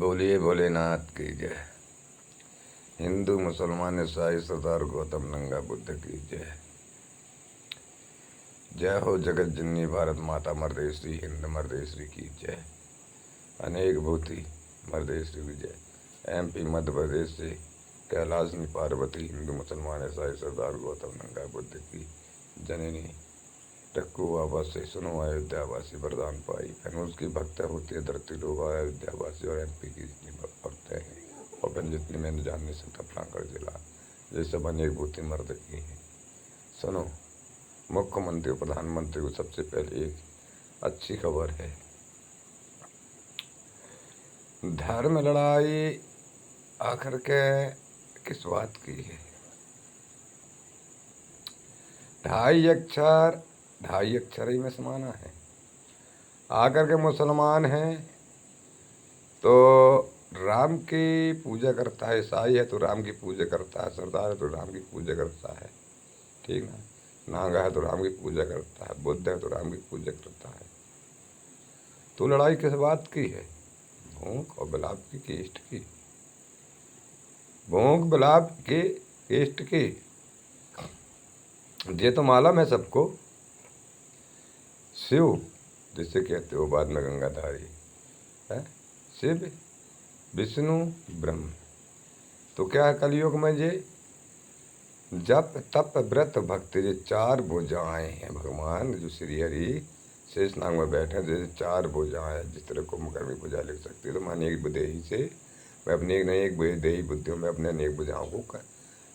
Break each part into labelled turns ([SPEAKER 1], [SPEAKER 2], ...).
[SPEAKER 1] बोलिए भोलेनाथ की जय। हिंदू मुसलमान ईसाई सरदार गौतम नंगा बुद्ध की जय। जय हो जगत जननी भारत माता मर्देश्वरी हिंद मर्देश्वरी की जय। अनेक भूति मर्देश्वरी विजय। MP मध्य प्रदेश से कैलाशनी पार्वती हिंदू मुसलमान ईसाई सरदार गौतम नंगा बुद्ध की जननी। टक्कू वासी सुनो अयोध्यावासी वरदान पाई। अनुज की भक्त होती है धरती लोग अयोध्यावासी और MP की जितनी भक्त हैं और फिर जितनी मैंने जान नहीं सकता फलांगढ़ जिला ये सब अनेक भूति मर्द की हैं। सुनो, मुख्यमंत्री और प्रधानमंत्री को सबसे पहले एक अच्छी खबर है। धर्म लड़ाई आखिर के किस बात की है। ढाई अक्षर ही में समाना है। आकर के मुसलमान हैं तो राम की पूजा करता है, ईसाई है तो राम की पूजा करता है, सरदार है तो राम की पूजा करता है, ठीक ना। नागा है तो राम की पूजा करता है, बुद्ध है तो राम की पूजा करता है। तो लड़ाई किस बात की है। भूख और बिलाप की केष्ट की। भूख बिलाप के केष्ट की ये तो मालूम है सबको। शिव जिसे कहते हो बाद में गंगाधारी है, शिव विष्णु ब्रह्म। तो क्या है कलयुग में ये जप तप व्रत भक्ति ये चार भुजाएं हैं। भगवान जो श्री हरि शेष नाग में बैठे हैं जैसे चार भुजाएं। जिस तरह कुंभकर्ण की भुजा लिख सकती है तो मानिए एक बुदेही से मैं अपनी एक नई एक देही बुद्धियों में अपने अनेक भुजाओं को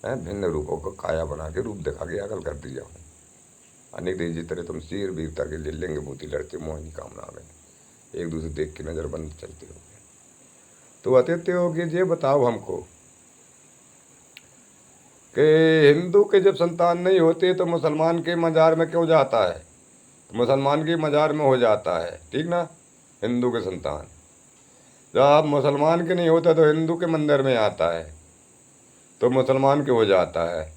[SPEAKER 1] भिन्न रूपों को काया बना के रूप दिखा के अकल कर दिया हूँ। अनेक देश जिस तरह तुम शीर वीरता के लिए लिंग भूति लड़ते मोहनी कामना में एक दूसरे देख के नजर बंद चलते हो। तो अतिथ्य हो कि ये बताओ हमको कि हिंदू के जब संतान नहीं होते तो मुसलमान के मजार में क्यों जाता है। तो मुसलमान के मजार में हो जाता है, ठीक ना। हिंदू के संतान जब मुसलमान के नहीं होता तो हिंदू के मंदिर में आता है तो मुसलमान के हो जाता है।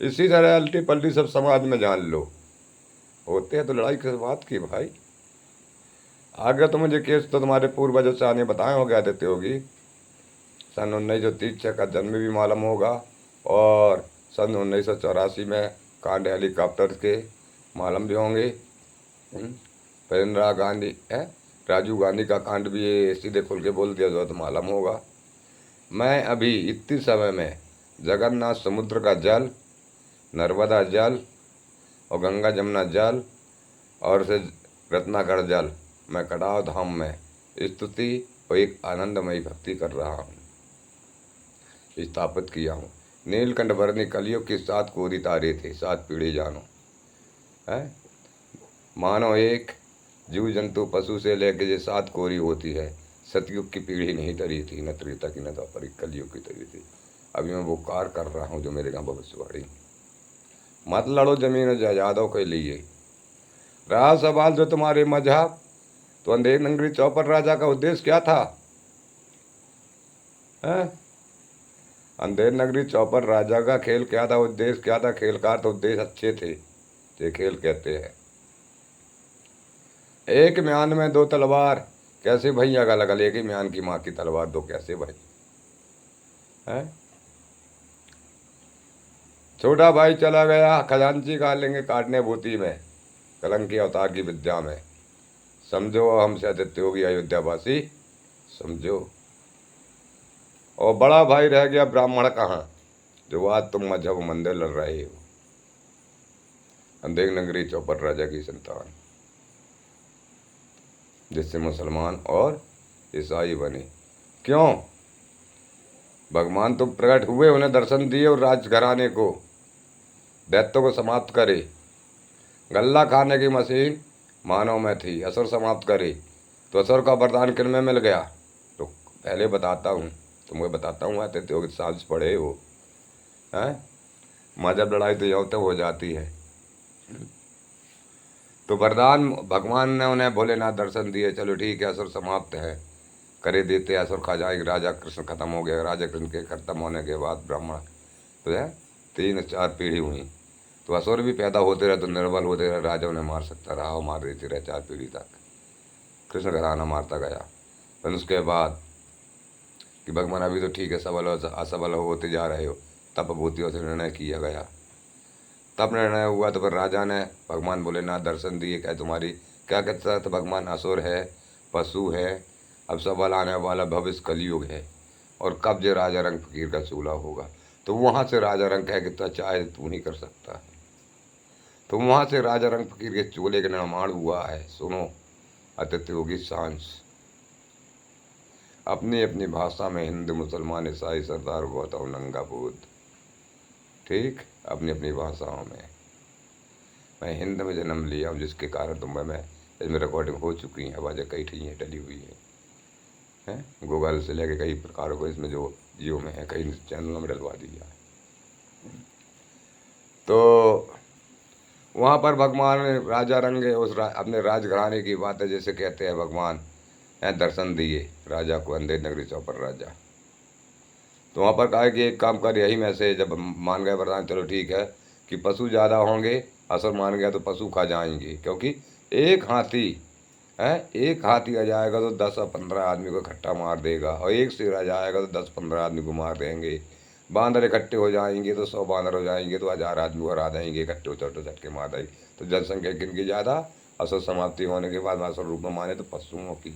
[SPEAKER 1] इसी तरह अल्टी पल्टी सब समाज में जान लो होते हैं। तो लड़ाई किस बात की भाई। आगे तो मुझे केस तो तुम्हारे पूर्वजों से आने बताए हो गया देते होगी। सन 1930 का जन्म भी मालूम होगा और सन 1984 में कांड हेलीकॉप्टर के मालूम भी होंगे। फिर इंदिरा गांधी राजीव गांधी का कांड भी ये सीधे खुल के बोल दिया जो तो मालूम होगा। मैं अभी इतने समय में जगन्नाथ समुद्र का जल, नर्मदा जल और गंगा जमुना जल और से रत्नाकर जल मैं कटाव धाम में स्तुति और एक आनंदमयी भक्ति कर रहा हूँ, स्थापित किया हूँ। नीलकंठ वर्णी कलियुग की 7 कोरी तारे थे, 7 पीढ़ी जानो है। मानो एक जीव जंतु पशु से लेके ये 7 कोरी होती है। सतयुग की पीढ़ी नहीं तरी थी, न त्रेता की न द्वापर, कलयुग की तरी थी। अभी मैं वो कार कर रहा हूँ जो मेरे गाँव भविष्यवाणी। मत लड़ो जमीन जायदादों के लिए। रहा सवाल जो तुम्हारे मजहब, तो अंधेर नगरी चौपर राजा का उद्देश्य क्या था। अंधेर नगरी चौपर राजा का खेल क्या था, उद्देश्य क्या था। खेल का तो उद्देश्य अच्छे थे, ये खेल कहते हैं। एक म्यान में 2 तलवार कैसे भाई अगल अगल। एक ही म्यान की माँ की तलवार 2 कैसे भाई है। छोटा भाई चला गया खजांची का लेंगे काटने भूति में, कलंक की अवतार की विद्या में। समझो हमसे आदित्य होगी अयोध्यावासी समझो। और बड़ा भाई रह गया ब्राह्मण कहाँ जो आज तुम मजहब मंदिर लड़ रहे हो। अंधेर नगरी चौपर राजा की संतान जिससे मुसलमान और ईसाई बने। क्यों भगवान तो प्रकट हुए, उन्हें दर्शन दिए और राजघराने को दैत्यों को समाप्त करे। गल्ला खाने की मशीन मानव में थी, असुर समाप्त करे। तो असुर का वरदान किन में मिल गया। तो पहले बताता हूँ तुमको, बताता हूँ आते हो कि सांस पढ़े हो हैं। मजहब लड़ाई तो यूँ तो हो जाती है। तो वरदान भगवान ने उन्हें भोलेनाथ दर्शन दिए। चलो ठीक है असुर समाप्त है करे देते। असुर खा जाए राजा कृष्ण खत्म हो गया। राजा कृष्ण के खत्म होने के बाद ब्राह्मण तो है 3-4 पीढ़ी हुई। तो असुर भी पैदा होते रहे तो निर्बल होते रहे। राजा उन्हें मार सकता रहा और मार देते रहे 4 पीढ़ी तक। कृष्ण घराना मारता गया। फिर उसके बाद कि भगवान अभी तो ठीक है, सबल और असबल होते जा रहे हो। तप भूतियों से निर्णय किया गया। तब निर्णय हुआ तो फिर राजा ने भगवान भोलेनाथ दर्शन दिए, क्या तुम्हारी क्या कहता था भगवान, असुर है, पशु है, अब सबल आने वाला भविष्य कलयुग है, और कब जो राजा रंग फकीर का चूल्हा होगा। तो वहाँ से राजा रंग कह कि चाहे तू नहीं कर सकता है। तो वहाँ से राजा रंग फकीर के चूल्हे का निर्माण हुआ है। सुनो, अतिथि होगी सांझ, अपनी अपनी भाषा में, हिंदू मुसलमान ईसाई सरदार गौतम नंगा बुद्ध, ठीक, अपनी अपनी भाषाओं में। मैं हिंद में जन्म लिया हूँ, जिसके कारण तुम्हें मैं इसमें रिकॉर्डिंग हो चुकी है, आवाज़ें कई ठीक हैं, डली हुई हैं गूगल से लेके कई प्रकारों को इसमें जो जियो में है, कई चैनलों में डलवा दिया है। तो वहाँ पर भगवान राजा रंगे अपने राजघराने की बात है, जैसे कहते हैं भगवान दर्शन दिए राजा को, अंधेर नगरी चौपर राजा। तो वहाँ पर कहा कि एक काम कर, यही में से जब मान गए वरदान, चलो ठीक है कि पशु ज़्यादा होंगे, असुर मान गया तो पशु खा जाएंगे, क्योंकि एक हाथी एक हाथी आ जाएगा तो 10 और 15 आदमी को इकट्ठा मार देगा, और एक शेर आ जाएगा तो 10-15 आदमी को मार देंगे। बांदर इकट्ठे हो जाएंगे तो 100 बांदर हो जाएंगे तो 1000 आदमी को हरा देंगे, इकट्ठे हो चट्टो झटके मार देंगे। तो जनसंख्या किनकी ज़्यादा, असुर समाप्ति होने के बाद असुर रूप में माने तो पशुओं की।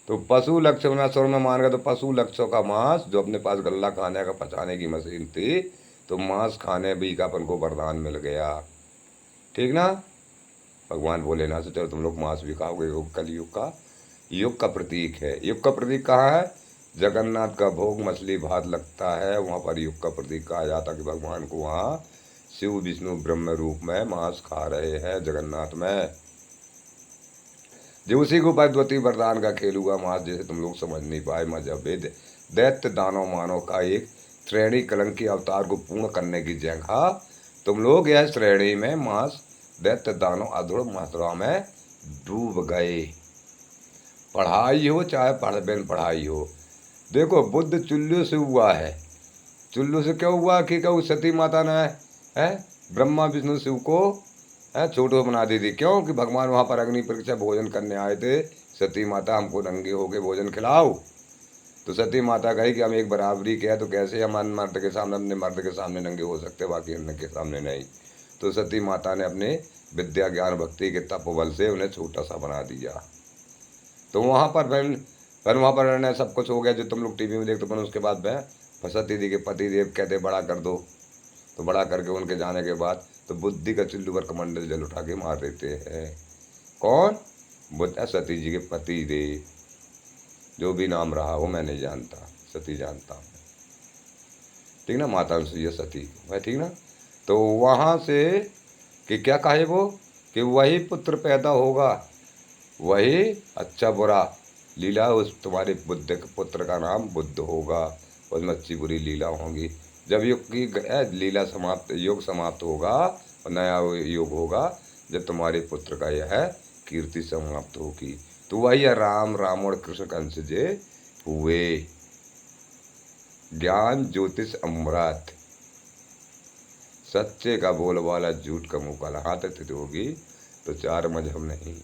[SPEAKER 1] तो पशु लक्ष्य असुर में मान गए तो पशु लक्ष्यों का मांस, जो अपने पास गल्ला खाने का पचाने की मशीन थी, तो मांस खाने भी का अपन को वरदान मिल गया, ठीक ना। भगवान भोलेनाथ से, चलो तुम लोग मांस भी खाओगे। युग का प्रतीक है। युग का प्रतीक कहाँ है, जगन्नाथ का भोग मछली भात लगता है, वहाँ पर युग का प्रतीक कहा जाता कि भगवान को वहाँ शिव विष्णु ब्रह्म रूप में मांस खा रहे हैं जगन्नाथ में। जो उसी को द्वितीय वरदान का खेल हुआ मांस, जैसे तुम लोग समझ नहीं पाए, मजहब दैत्य दानव मानव का एक श्रेणी कलंकी अवतार को पूर्ण करने की जगह तुम लोग यह श्रेणी में मांस दैत्य दानव अधूर मात्रा में डूब गए। पढ़ाई हो चाहे पढ़ाई हो, देखो बुद्ध चुल्लू से हुआ है। चुल्लू से क्या हुआ कि कहूँ सती माता ने है ब्रह्मा विष्णु शिव को छोटो बना दी थी। क्यों कि भगवान वहाँ पर अग्नि परीक्षा भोजन करने आए थे। सती माता हमको नंगे होके भोजन खिलाओ। तो सती माता कही कि हम एक बराबरी के हैं, तो कैसे हम मर्द के सामने, अपने मर्द के सामने नंगे हो सकते, बाकी अन्य के सामने नहीं। तो सती माता ने अपने विद्या ज्ञान भक्ति के तपोबल से उन्हें छोटा सा बना दिया। तो वहाँ पर फिर वहाँ पर सब कुछ हो गया जो तुम लोग टीवी में देखते। फिर उसके बाद सती जी के पति देव कहते बड़ा कर दो, तो बड़ा करके उनके जाने के बाद तो बुद्धि का चुल्लू पर कमंडल जल उठा के मार देते हैं। कौन, बुद्ध सती जी के पति देव, जो भी नाम रहा हो मैं नहीं जानता, सती जानता हूँ, ठीक ना, माता अनुसुईया सती है, ठीक ना। तो वहाँ से कि क्या कहे वो कि वही पुत्र पैदा होगा, वही अच्छा बुरा लीला, उस तुम्हारे बुद्ध के पुत्र का नाम बुद्ध होगा, उसमें अच्छी बुरी लीला होंगी। जब युग की लीला समाप्त, युग समाप्त होगा और नया युग होगा, जब तुम्हारे पुत्र का यह कीर्ति समाप्त होगी। तो वही राम और कृष्ण कंस जे हुए, ज्ञान ज्योतिष अमृत, सच्चे का बोल वाला झूठ का मुँह काला, हाथ स्थित होगी तो चार मजहब नहीं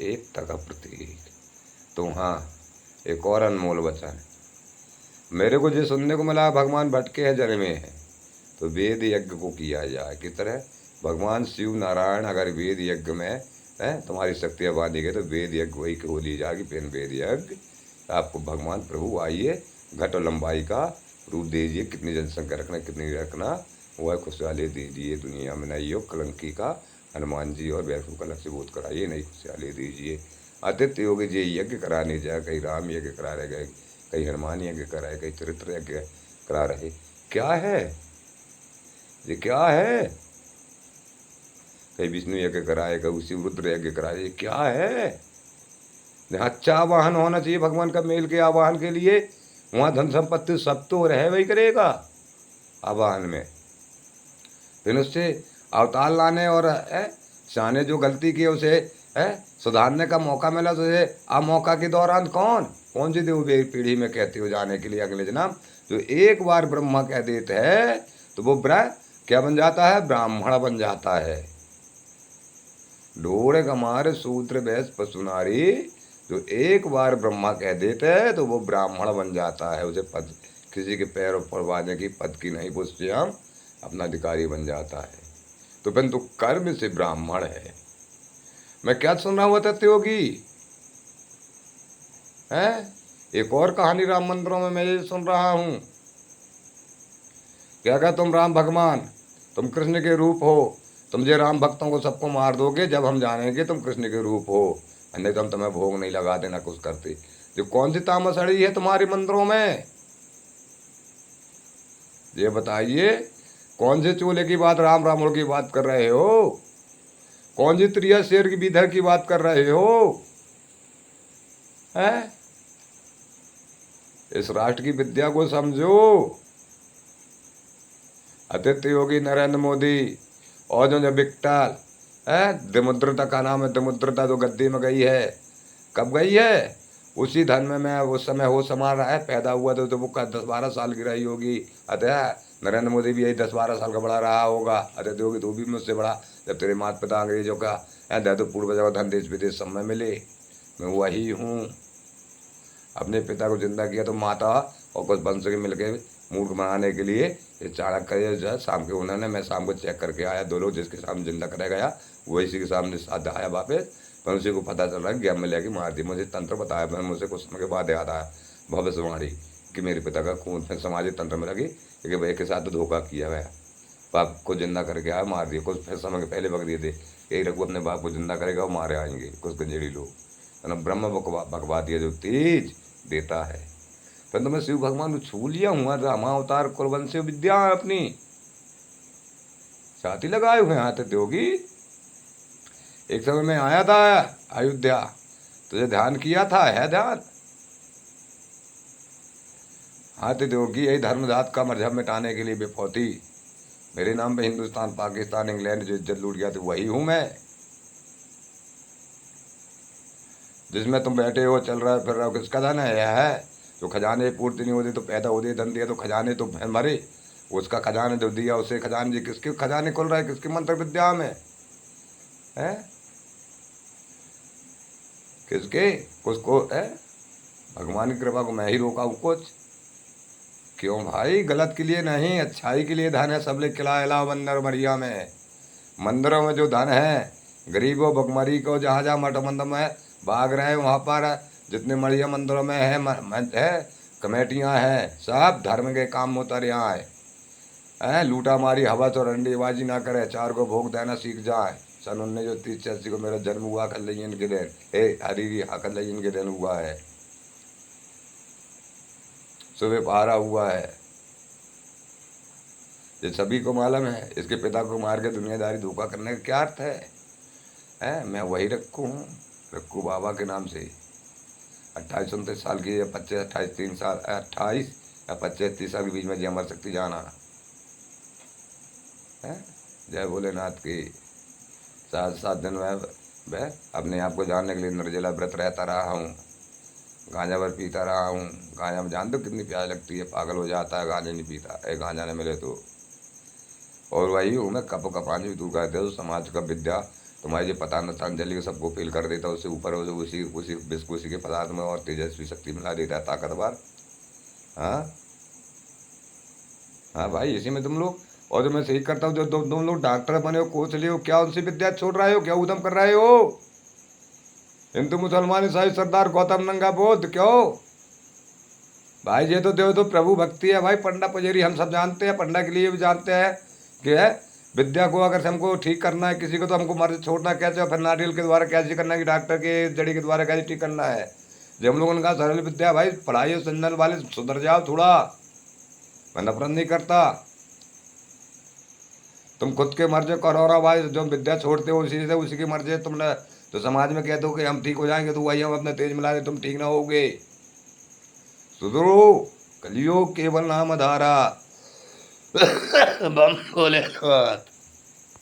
[SPEAKER 1] एकता का प्रतीक। तो हाँ, एक और अनमोल वचन मेरे को जो सुनने को मिला, भगवान भटके हैं जन्मे हैं, तो वेद यज्ञ को किया जाए। किस तरह भगवान शिव नारायण अगर वेद यज्ञ में तुम्हारी शक्तियाँ बांधी गई, तो वेद यज्ञ वही हो ली जाएगी। पेन वेद यज्ञ आपको भगवान प्रभु आइए, घट और लंबाई का रूप दीजिए, कितनी जनसंख्या रखना कितनी रखना, वह खुशहाली दीजिए दुनिया में। नई योग कलंकी का हनुमान जी और वैष्णव का लक्ष्य बोध कराइए, नई खुशहाली दीजिए। अतिथि योगी जी यज्ञ कराने जाए, कहीं राम यज्ञ करा रहे गए, कहीं हनुमान यज्ञ कराए, कहीं चरित्र यज्ञ करा रहे। क्या है ये, क्या है, कहीं विष्णु यज्ञ कराए, कहीं शिव रुद्र यज्ञ कराए, क्या है। अच्छा आवाहन होना चाहिए भगवान का मेल के आवाहन के लिए। वहाँ धन संपत्ति सब तो रहे वही करेगा आवाहन में। फिर उससे अवतार लाने और साने जो गलती की उसे सुधारने का मौका मिला, तो अब मौका के दौरान कौन सी देव पीढ़ी में कहती हो जाने के लिए अगले जन्म, जो एक बार ब्रह्मा कह देते हैं तो वो क्या बन जाता है, ब्राह्मण बन जाता है। ढोड़ गमार शूद्र भैंस पशु नारी जो एक बार ब्रह्मा कह देते हैं तो वो ब्राह्मण बन जाता है, उसे पद किसी के पैरों पड़वाने की पद की नहीं पूछते, हम अपना अधिकारी बन जाता है। तो फिर तो कर्म से ब्राह्मण है। मैं क्या सुन रहा हुआ था योगी है, एक और कहानी राम मंदिरों में मैं ये सुन रहा हूं। क्या कहा, तुम राम भगवान, तुम कृष्ण के रूप हो, तुम जे राम भक्तों को सबको मार दोगे जब हम जानेंगे तुम कृष्ण के रूप हो, नहीं तो हम तुम्हें भोग नहीं लगा देना कुछ करते। जो कौन सी तामस अड़ी है तुम्हारे मंदिरों में, ये बताइए। कौन से चूल्हे की बात, राम रावण की बात कर रहे हो? कौन सी त्रिया शेर की विधर की बात कर रहे हो? है? इस राष्ट्र की विद्या को समझो। आदित्य योगी, नरेंद्र मोदी और जो विकटाल है, दिमुद्रता का नाम है, दिमुद्रता जो गद्दी में गई है, कब गई है? उसी धन में मैं उस समय हो समा रहा है, पैदा हुआ तो वो 10-12 साल की रही होगी। अतः नरेंद्र मोदी भी यही 10-12 साल का बड़ा रहा होगा। आदित्य योगी तो भी मुझसे बड़ा। जब तेरे माता पिता अंग्रेजों का तो पूर्व जगह धन देश विदेश सब में मिले, मैं वही हूँ। अपने पिता को जिंदा किया तो माता और कुछ वंश के मिलकर मूर्ख बनाने के लिए ये चाणक्य जो है शाम के उन्होंने, मैं शाम को चेक करके आया, 2 लोग जिसके सामने जिंदा कराया गया वो इसी के सामने साथ आया वापस, पर उसी को पता चल रहा है ज्ञान में लेके मार दी। मुझे तंत्र बताया, मैंने मुझे कुछ समय के बाद याद आया भविष्यवाणी कि मेरे पिता का खून फिर सामाजिक तंत्र में लगी कि भाई के साथ तो धोखा किया गया, बाप को जिंदा करके आया, मार दिया। कुछ फिर समय के पहले बक दिए थे, यही रघु अपने बाप को जिंदा करेगा और मारे आएंगे कुछ गंजेड़ी लोग, है ना। ब्रह्म बकवा दिया जो तेज देता है। फिर तो मैं शिव भगवान को छू लिया हूँ, रामा अवतार कुलवंश विद्या अपनी छाती लगाए हुए हाथ योगी। एक समय में आया था अयोध्या, तुझे ध्यान किया था, है ध्यान? हाथ योगी, यही धर्म जात का मजहब मिटाने के लिए बेफौती मेरे नाम पे हिंदुस्तान पाकिस्तान इंग्लैंड जो इज्जत लूट गया था वही हूं मैं। जिसमें तुम बैठे हो, चल रहा है, फिर रहा हो, किसका धन है? यह है जो खजाने पूर्ति नहीं होती तो पैदा होते, धन दिया तो खजाने तो मरे, उसका खजाने जो दिया उसे खजाने जी, किसके खजाने खुल रहा है, किसके मंत्र विद्या में है, किसके? कुछ को है भगवान की कृपा को मैं ही रोका हूँ कुछ। क्यों भाई? गलत के लिए नहीं, अच्छाई के लिए धन है। सब लोग किला इला मंदिर मरिया में, मंदिरों में जो धन है गरीबों भगमरी को, जहाँ जहाँ मठ मंदिर में भाग रहे हैं वहाँ पर जितने मरिया मंदिरों में है कमेटियाँ हैं, सब धर्म के काम में उतर यहाँ है। लूटा मारी हवा तो रंडीबाजी ना करे, 4 को भोग देना सीख जाए। सन 1930-86 को मेरा जन्म हुआ कल्याण के दिन, हरी कल्याण के दिन हुआ है, सुबह पहाड़ा हुआ है। ये सभी को मालूम है। इसके पिता को मार के दुनियादारी धोखा करने का क्या अर्थ है? मैं वही रक्कू हूँ, रक्कू बाबा के नाम से। 28-29 साल की, 25-28-3 साल, 28 या 25-30 साल के बीच में जी अमर शक्ति जाना है। जय भोलेनाथ की। 7 दिन में अपने आप को जानने के लिए निर्जला व्रत रहता रहा हूँ, गांजा भर पीता रहा हूँ। गांजा में जान दो कितनी प्यास लगती है, पागल हो जाता है गांजा नहीं पीता, गांजा नहीं मिले तो। और वही हूँ मैं, कप का पानी भी दूर कर दे, समाज का विद्या तुम्हारी जो पता न अंजलि को सबको फील कर देता, उससे ऊपर उसी के पदार्थ में और तेजस्वी शक्ति मिला देता है, ताकतवर। हाँ भाई, इसी में तुम लोग, और जो मैं सही करता हूँ, जो तुम लोग डॉक्टर बने हो, कोच ले हो, क्या उनसे विद्या छोड़ रहे हो? क्या उधम कर रहे हो? हिंदू मुसलमान ईसाई सरदार गौतम नंगा बोध क्यों भाई? ये तो देव तो प्रभु भक्ति है भाई। पंडा पुजारी हम सब जानते हैं, पंडा के लिए भी जानते हैं कि है विद्या को अगर हमको ठीक करना है किसी को, तो हमको मर्ज छोड़ना कैसे, और फिर नारियल के द्वारा कैसे करना है, कि डॉक्टर के जड़ी के द्वारा कैसे ठीक करना है। जब हम लोगों ने कहा सरल विद्या भाई, पढ़ाई संजन वाले सुधर जाओ थोड़ा। मैं नफरत नहीं करता, तुम खुद के मर्जे करो ना भाई। जो विद्या छोड़ते हो उसी से, उसी की मर्जी है। तुमने तो समाज में कहते हो कि हम ठीक हो जाएंगे, तो वही हम अपने तेज मिला दे, तुम ठीक ना होगे। सुधरो, कलियुग केवल नाम धारा। बम भोलेनाथ।